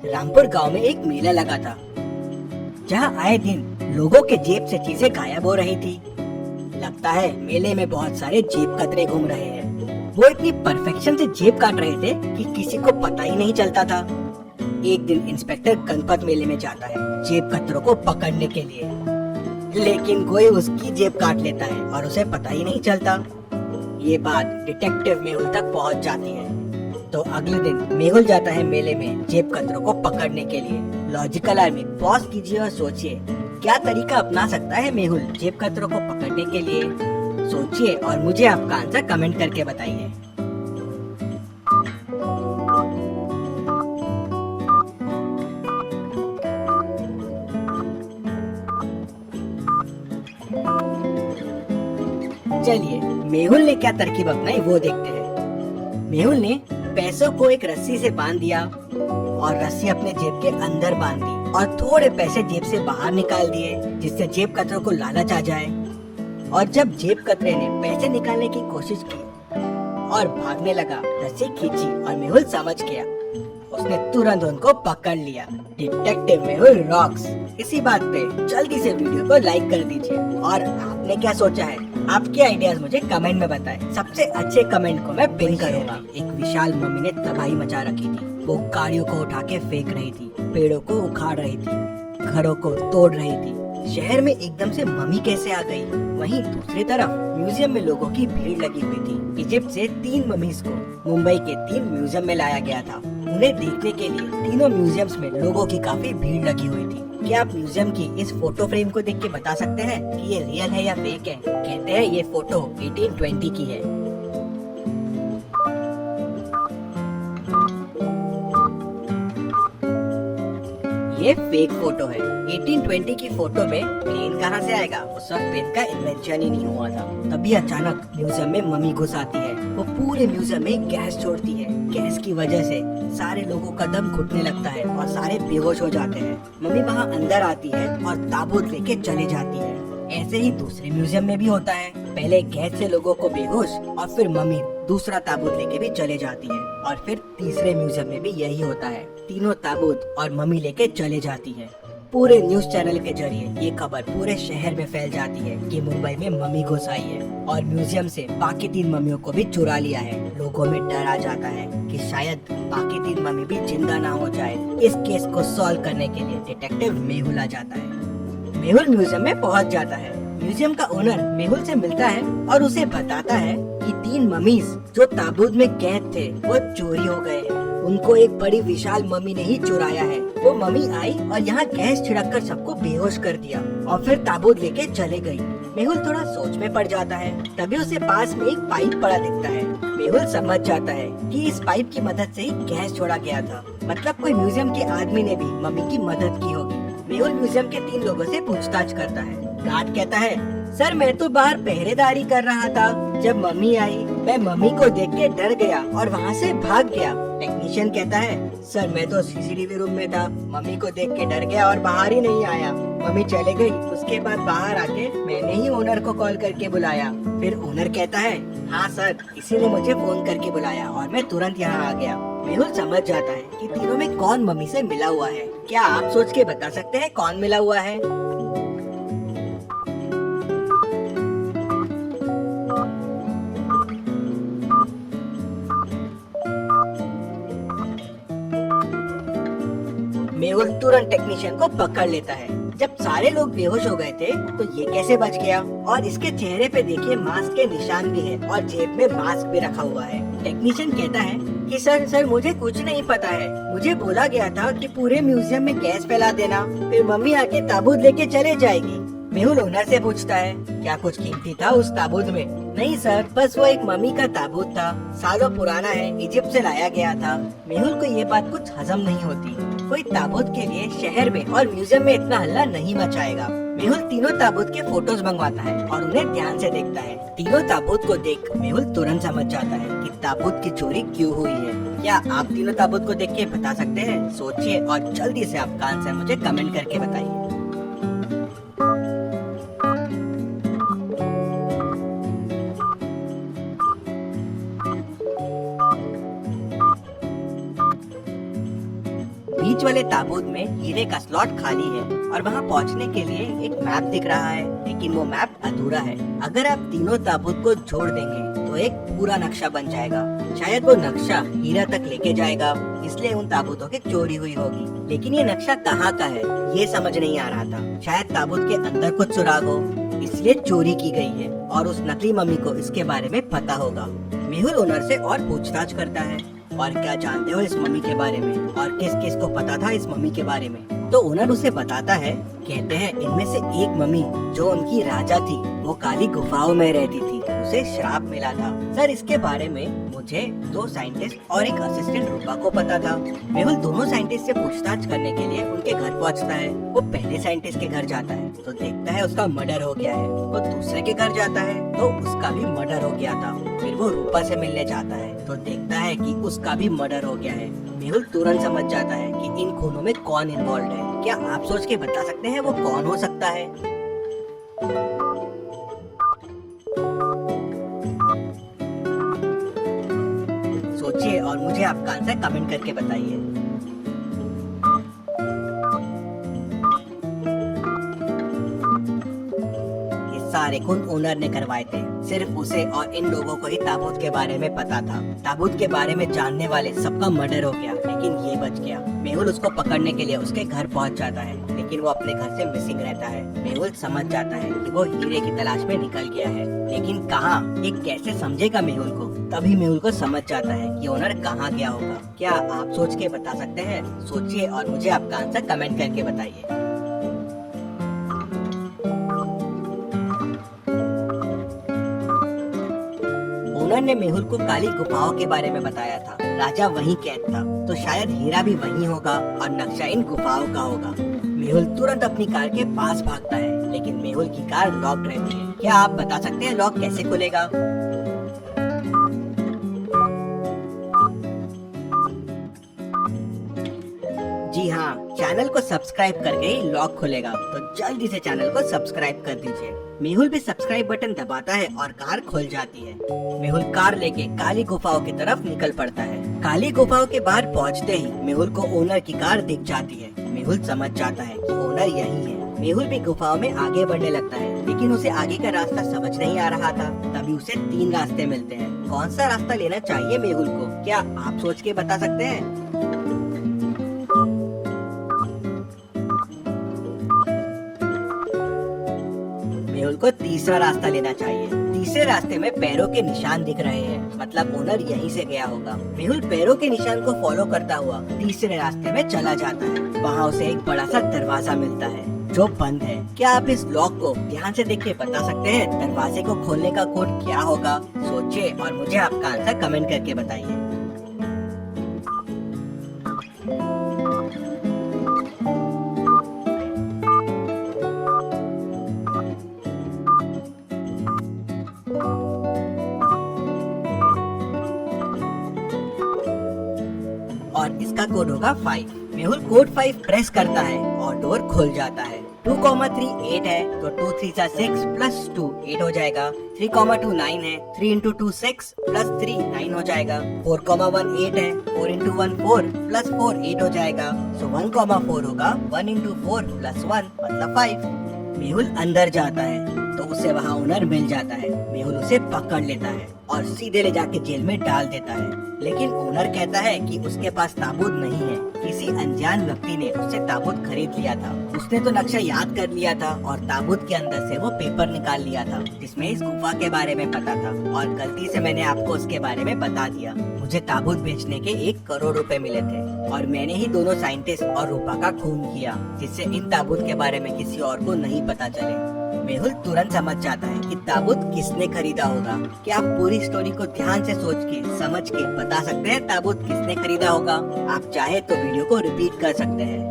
रामपुर गांव में एक मेला लगा था, जहां आए दिन लोगों के जेब से चीजें गायब हो रही थी। लगता है मेले में बहुत सारे जेब कतरे घूम रहे हैं। वो इतनी परफेक्शन से जेब काट रहे थे कि किसी को पता ही नहीं चलता था। एक दिन इंस्पेक्टर गणपत मेले में जाता है जेब कतरों को पकड़ने के लिए, लेकिन कोई उसकी जेब काट लेता है और उसे पता ही नहीं चलता। ये बात डिटेक्टिव मेहुल तक पहुंच जाती है। तो अगले दिन मेहुल जाता है मेले में जेब कतरों को पकड़ने के लिए। लॉजिकल आर्मी पॉज कीजिए और सोचिए, क्या तरीका अपना सकता है मेहुल जेब कतरों को पकड़ने के लिए। सोचिए और मुझे आपका आंसर कमेंट करके बताइए। चलिए मेहुल ने क्या तरकीब अपनाई वो देखते हैं। मेहुल ने पैसों को एक रस्सी से बांध दिया और रस्सी अपने जेब के अंदर बांध दी और थोड़े पैसे जेब से बाहर निकाल दिए, जिससे जेब कतरों को लालच आ जाए। और जब जेब कतरे ने पैसे निकालने की कोशिश की और भागने लगा, रस्सी खींची और मेहुल समझ गया। उसने तुरंत उनको पकड़ लिया। Detective Mehul rocks. इसी बात पे जल्दी से वीडियो को लाइक कर दीजिए। और आपने क्या सोचा है? आपके आइडियाज मुझे कमेंट में बताएं। सबसे अच्छे कमेंट को मैं पिन करूंगा। एक विशाल मम्मी ने तबाही मचा रखी थी। वो गाड़ियों को उठा के फेंक रही थी, पेड़ों को उखाड़ रही थी, घरों को तोड़ रही थी। शहर में एकदम से मम्मी कैसे आ गई? वहीं दूसरी तरफ म्यूजियम में लोगों की भीड़ लगी हुई थी। इजिप्ट से 3 मम्मीज को मुंबई के 3 म्यूजियम में लाया गया था। उन्हें देखने के लिए तीनों म्यूजियम्स में लोगों की काफी भीड़ लगी हुई थी। क्या आप म्यूजियम की इस फोटो फ्रेम को देख के बता सकते हैं कि ये रियल है या फेक है? कहते हैं ये फोटो 1820 की है। ये फेक फोटो है। 1820 की फोटो में प्लेन कहाँ से आएगा? उस वक्त प्लेन का इन्वेंशन ही नहीं हुआ था। तभी अचानक म्यूजियम में मम्मी घुस आती है। वो पूरे म्यूजियम में गैस छोड़ती है। गैस की वजह से सारे लोगों का दम घुटने लगता है और सारे बेहोश हो जाते हैं। मम्मी वहाँ अंदर आती है और ताबूत लेके चली जाती है। ऐसे ही दूसरे म्यूजियम में भी होता है। पहले गैस से लोगों को बेहोश और फिर मम्मी दूसरा ताबूत लेके भी चले जाती है। और फिर तीसरे म्यूजियम में भी यही होता है। तीनों ताबूत और मम्मी लेके चले जाती है। पूरे न्यूज चैनल के जरिए ये खबर पूरे शहर में फैल जाती है कि मुंबई में मम्मी घुस आई है और म्यूजियम से बाकी 3 मम्मियों को भी चुरा लिया है। लोगों में डर आ जाता है कि शायद बाकी 3 मम्मी भी जिंदा ना हो जाए। इस केस को सॉल्व करने के लिए डिटेक्टिव मेहुल आ जाता है। मेहुल म्यूजियम में पहुंच जाता है। म्यूजियम का ओनर मेहुल से मिलता है और उसे बताता है कि 3 मम्मीज जो ताबूत में कैद थे वो चोरी हो गए हैं। उनको एक बड़ी विशाल मम्मी ने ही चुराया है। वो मम्मी आई और यहाँ गैस छिड़क कर सबको बेहोश कर दिया और फिर ताबूत लेके चले गई। मेहुल थोड़ा सोच में पड़ जाता है। तभी उसे पास में एक पाइप पड़ा दिखता है। मेहुल समझ जाता है कि इस पाइप की मदद से ही गैस छोड़ा गया था। मतलब कोई म्यूजियम के आदमी ने भी मम्मी की मदद की होगी। मेहुल म्यूजियम के 3 लोगों से पूछताछ करता है। गार्ड कहता है, सर मैं तो बाहर पहरेदारी कर रहा था। जब मम्मी आई मैं मम्मी को देख के डर गया और वहाँ से भाग गया। टेक्नीशियन कहता है, सर मैं तो सीसीटीवी रूम में था। मम्मी को देख के डर गया और बाहर ही नहीं आया। मम्मी चले गई। उसके बाद बाहर आके मैंने ही ओनर को कॉल करके बुलाया। फिर ओनर कहता है, हाँ सर इसी ने मुझे फोन करके बुलाया और मैं तुरंत यहाँ आ गया। मेहुल समझ जाता है कि तीनों में कौन मम्मी से मिला हुआ है। क्या आप सोच के बता सकते हैं कौन मिला हुआ है? मेहुल तुरंत टेक्नीशियन को पकड़ लेता है। जब सारे लोग बेहोश हो गए थे तो ये कैसे बच गया? और इसके चेहरे पे देखिए मास्क के निशान भी है और जेब में मास्क भी रखा हुआ है। टेक्नीशियन कहता है कि सर मुझे कुछ नहीं पता है। मुझे बोला गया था कि पूरे म्यूजियम में गैस फैला देना, फिर मम्मी आके ताबूत लेके चले जाएगी। मेहुल ओनर से पूछता है, क्या कुछ कीमती था उस ताबूत में? नहीं सर, बस वो एक मम्मी का ताबूत था। सालों पुराना है, इजिप्ट से लाया गया था। मेहुल को ये बात कुछ हजम नहीं होती। कोई ताबूत के लिए शहर में और म्यूजियम में इतना हल्ला नहीं मचाएगा। मेहुल तीनों ताबूत के फोटोज मंगवाता है और उन्हें ध्यान से देखता है। तीनों ताबूत को देख मेहुल तुरंत समझ जाता है कि ताबूत की चोरी क्यों हुई है। क्या आप तीनों ताबूत को देख के बता सकते हैं? सोचिए और जल्दी से आपका आंसर मुझे कमेंट करके बताइए। बीच वाले ताबूत में हीरे का स्लॉट खाली है और वहाँ पहुँचने के लिए एक मैप दिख रहा है, लेकिन वो मैप अधूरा है। अगर आप तीनों ताबूत को जोड़ देंगे तो एक पूरा नक्शा बन जाएगा। शायद वो नक्शा हीरा तक लेके जाएगा, इसलिए उन ताबूतों की चोरी हुई होगी। लेकिन ये नक्शा कहाँ का है ये समझ नहीं आ रहा था। शायद ताबूत के अंदर कुछ सुराग हो, इसलिए चोरी की गई है और उस नकली मम्मी को इसके बारे में पता होगा। मेहुल ओनर से और पूछताछ करता है, और क्या जानते हो इस मम्मी के बारे में, और किस किस को पता था इस मम्मी के बारे में। तो ओनर उसे बताता है, कहते हैं इनमें से एक मम्मी जो उनकी राजा थी वो काली गुफाओं में रहती थी, उसे श्राप मिला था। सर इसके बारे में मुझे 2 साइंटिस्ट और एक असिस्टेंट रूपा को पता था। मेहुल दोनों साइंटिस्ट से पूछताछ करने के लिए उनके घर पहुंचता है। वो पहले साइंटिस्ट के घर जाता है तो देखता है उसका मर्डर हो गया है। वो दूसरे के घर जाता है तो उसका भी मर्डर हो गया था। फिर वो रूपा से मिलने जाता है तो देखता है कि उसका भी मर्डर हो गया है। मेहुल तुरंत समझ जाता है कि इन खूनों में कौन इन्वॉल्व है। क्या आप सोच के बता सकते हैं वो कौन हो सकता है? सोचिए और मुझे आपका आंसर कमेंट करके बताइए। सारे खून ओनर ने करवाए थे। सिर्फ उसे और इन लोगों को ही ताबूत के बारे में पता था। ताबूत के बारे में जानने वाले सबका मर्डर हो गया, लेकिन ये बच गया। मेहुल उसको पकड़ने के लिए उसके घर पहुंच जाता है, लेकिन वो अपने घर से मिसिंग रहता है। मेहुल समझ जाता है कि वो हीरे की तलाश में निकल गया है, लेकिन कहाँ, ये कैसे समझेगा मेहुल को? तभी मेहुल को समझ जाता है कि ओनर कहाँ गया होगा। क्या आप सोच के बता सकते हैं? सोचिए और मुझे आपका आंसर कमेंट करके बताइए। ओनर ने मेहुल को काली गुफाओं के बारे में बताया था। राजा वहीं कैद था, तो शायद हीरा भी वहीं होगा और नक्शा इन गुफाओं का होगा। मेहुल तुरंत अपनी कार के पास भागता है, लेकिन मेहुल की कार लॉक्ड रहती है। क्या आप बता सकते हैं लॉक कैसे खुलेगा? जी हाँ, चैनल को सब्सक्राइब करके ही लॉक खुलेगा, तो जल्दी से चैनल को सब्सक्राइब कर दीजिए। मेहुल भी सब्सक्राइब बटन दबाता है और कार खुल जाती है। मेहुल कार लेके काली गुफाओं की तरफ निकल पड़ता है। काली गुफाओं के बाहर पहुंचते ही मेहुल को ओनर की कार दिख जाती है। मेहुल समझ जाता है कि ओनर यही है। मेहुल भी गुफाओं में आगे बढ़ने लगता है, लेकिन उसे आगे का रास्ता समझ नहीं आ रहा था। तभी उसे 3 रास्ते मिलते हैं। कौन सा रास्ता लेना चाहिए मेहुल को? क्या आप सोच के बता सकते हैं? मेहुल को तीसरा रास्ता लेना चाहिए। तीसरे रास्ते में पैरों के निशान दिख रहे हैं, मतलब ओनर यहीं से गया होगा। मेहुल पैरों के निशान को फॉलो करता हुआ तीसरे रास्ते में चला जाता है। वहाँ उसे एक बड़ा सा दरवाजा मिलता है जो बंद है। क्या आप इस लॉक को ध्यान से देख के बता सकते हैं दरवाजे को खोलने का कोड क्या होगा? सोचिए और मुझे आपका आंसर कमेंट करके बताइए। और इसका कोड होगा 5। मेहुल कोड 5 प्रेस करता है और डोर खुल जाता है। 2,3 8 है, तो 2 3 6 प्लस 2 8 हो जाएगा। 3,2 9 है, 3 into 2 6 प्लस 3 9 हो जाएगा। 4,1 8 है, 4 into 1 4 प्लस 4 8 हो जाएगा। सो 1,4 होगा 1 into 4 प्लस 1 मतलब 5। मेहुल अंदर जाता है तो उसे वहाँ ओनर मिल जाता है। मेहुल उसे पकड़ लेता है और सीधे ले जाके जेल में डाल देता है। लेकिन ओनर कहता है कि उसके पास ताबूत नहीं है, किसी अनजान व्यक्ति ने उससे ताबूत खरीद लिया था। उसने तो नक्शा याद कर लिया था और ताबूत के अंदर से वो पेपर निकाल लिया था जिसमें इस गुफा के बारे में पता था, और गलती से मैंने आपको उसके बारे में बता दिया। मुझे ताबूत बेचने के 1 करोड़ रुपए मिले थे और मैंने ही दोनों साइंटिस्ट और रूपा का खून किया, जिससे इन ताबूत के बारे में किसी और को नहीं पता चले। मेहुल तुरंत समझ जाता है कि ताबूत किसने खरीदा होगा। क्या आप पूरी स्टोरी को ध्यान से सोच के समझ के बता सकते हैं ताबूत किसने खरीदा होगा? आप चाहे तो वीडियो को रिपीट कर सकते हैं।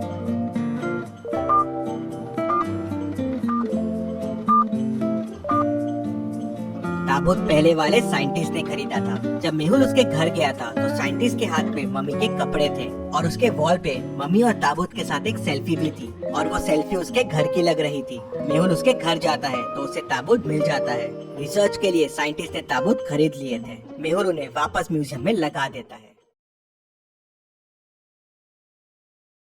ताबूत पहले वाले साइंटिस्ट ने खरीदा था। जब मेहुल उसके घर गया था तो साइंटिस्ट के हाथ में मम्मी के कपड़े थे और उसके वॉल पे मम्मी और ताबूत के साथ एक सेल्फी भी थी, और वो सेल्फी उसके घर की लग रही थी। मेहुल उसके घर जाता है तो उसे ताबूत मिल जाता है। रिसर्च के लिए साइंटिस्ट ने ताबूत खरीद लिए थे। मेहुल उन्हें वापस म्यूजियम में लगा देता है।